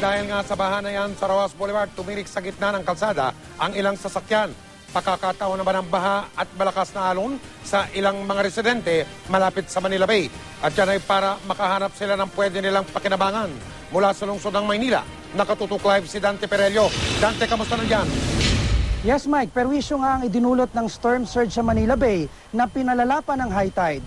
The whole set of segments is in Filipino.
dahil nga sa baha na yan sa Rojas Boulevard, tumirik sa gitna ng kalsada ang ilang sasakyan. Pakakataon naman ng baha at malakas na alon sa ilang mga residente malapit sa Manila Bay. At yan ay para makahanap sila ng pwede nilang pakinabangan. Mula sa lungsod ng Maynila, nakatutok live si Dante Perelio. Dante, kamusta na dyan? Yes, Mike, perwisyo nga ang idinulot ng storm surge sa Manila Bay na pinalala pa ng high tide.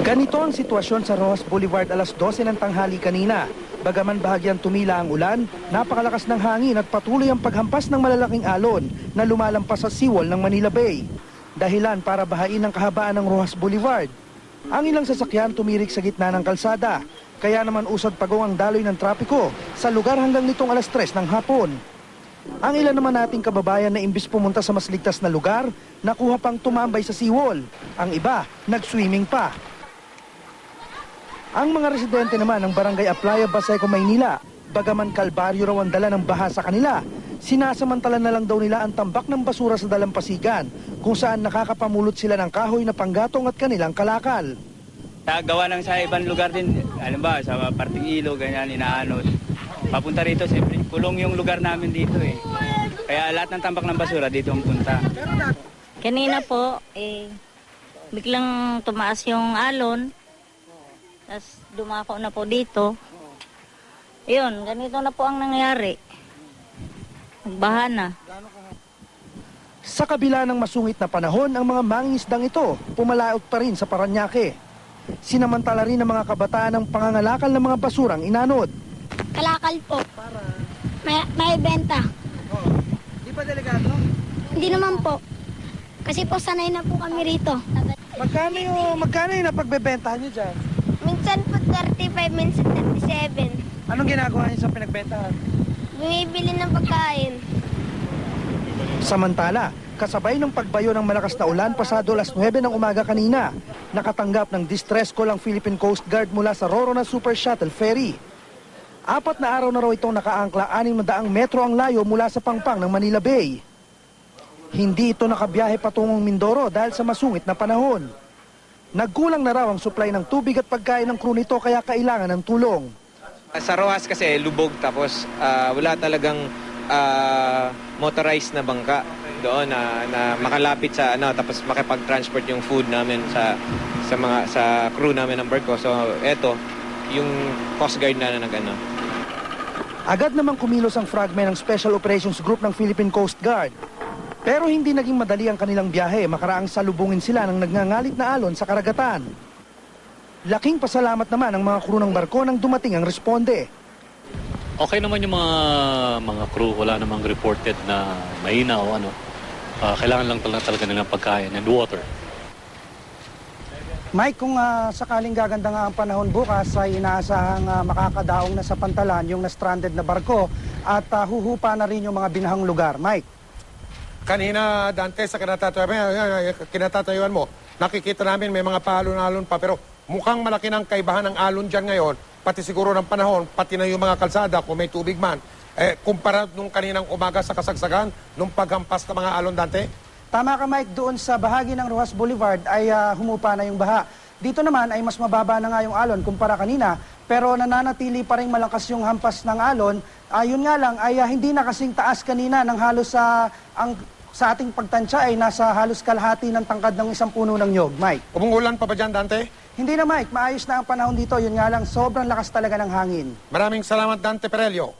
Ganito ang sitwasyon sa Rojas Boulevard alas 12 ng tanghali kanina. Bagaman bahagyang tumila ang ulan, napakalakas ng hangin at patuloy ang paghampas ng malalaking alon na lumalampas sa seawall ng Manila Bay. Dahilan para bahain ang kahabaan ng Rojas Boulevard. Ang ilang sasakyan tumirik sa gitna ng kalsada, kaya naman usad pagong ang daloy ng trapiko sa lugar hanggang nitong alas 3 ng hapon. Ang ilan naman nating kababayan na imbis pumunta sa mas ligtas na lugar, nakuha pang tumambay sa seawall. Ang iba, nag-swimming pa. Ang mga residente naman ng Barangay Aplaya, Baseco, Maynila, bagaman kalbaryo raw ang dala ng baha sa kanila, sinasamantala na lang daw nila ang tambak ng basura sa dalampasigan, kung saan nakakapamulot sila ng kahoy na panggatong at kanilang kalakal. Gawa ng sa ibang lugar din, alam ba, sa parting ilo, ganyan, inaanod. Papunta rito, siyempre, kulong yung lugar namin dito eh. Kaya lahat ng tambak ng basura dito ang punta. Kanina po, biglang tumaas yung alon. Tapos dumako na po dito. Yun, ganito na po ang nangyari. Nagbaha na. Sa kabila ng masungit na panahon, ang mga mangingisdang ito pumalaot pa rin sa Parañaque. Sinamantala rin ng mga kabataan ang pangangalakal ng mga basurang inanod. Kalakal po. May benta. Di pa delikado? Hindi naman po. Kasi po sanay na po kami rito. Magkano yung napagbebentahan nyo dyan? Minsan po 35, minsan 37. Anong ginagawa niyo sa pinagbentahan? Bumibili ng pagkain. Samantala, kasabay ng pagbayo ng malakas na ulan pasado alas 9 ng umaga kanina, nakatanggap ng distress call ang Philippine Coast Guard mula sa Rorona Super Shuttle Ferry. 4 na araw na raw itong nakaangkla 600 metro ang layo mula sa pangpang ng Manila Bay. Hindi ito nakabiyahe patungong Mindoro dahil sa masungit na panahon. Nagkulang na raw ang supply ng tubig at pagkain ng crew nito kaya kailangan ng tulong. Sa Rojas kasi lubog tapos wala talagang motorized na bangka doon na makalapit sa tapos makipag-transport yung food namin sa crew namin ng barko. So eto yung Coast Guard na nag-ano. Agad namang kumilos ang fragment ng Special Operations Group ng Philippine Coast Guard. Pero hindi naging madali ang kanilang biyahe makaraang salubungin sila ng nagngangalit na alon sa karagatan. Laking pasalamat naman ang mga crew ng barko nang dumating ang responde. Okay naman yung mga crew, wala namang reported na mahina o ano. Kailangan lang talaga nilang pagkain and water. Mike, kung sakaling gaganda nga ang panahon bukas ay inaasahang makakadaong na sa pantalan yung na-stranded na barko at huhupa na rin yung mga binahang lugar. Mike? Kanina, Dante, sa kinatatayuan mo, nakikita namin may mga paalon-alon pa, pero mukhang malaki ng kaibahan ng alon dyan ngayon, pati siguro ng panahon, pati na yung mga kalsada, kung may tubig man. Kumpara nung kaninang umaga sa kasagsagan, nung paghampas ng mga alon, Dante? Tama ka, Mike, doon sa bahagi ng Rojas Boulevard ay humupa na yung baha. Dito naman ay mas mababa na nga yung alon kumpara kanina, pero nananatili pa rin malakas yung hampas ng alon. Yun nga lang ay hindi na kasing taas kanina ng halos sa ating pagtansya ay nasa halos kalahati ng tangkad ng isang puno ng nyog. Mike? Umuulan pa ba dyan, Dante? Hindi na, Mike. Maayos na ang panahon dito. Yun nga lang, sobrang lakas talaga ng hangin. Maraming salamat, Dante Perelio.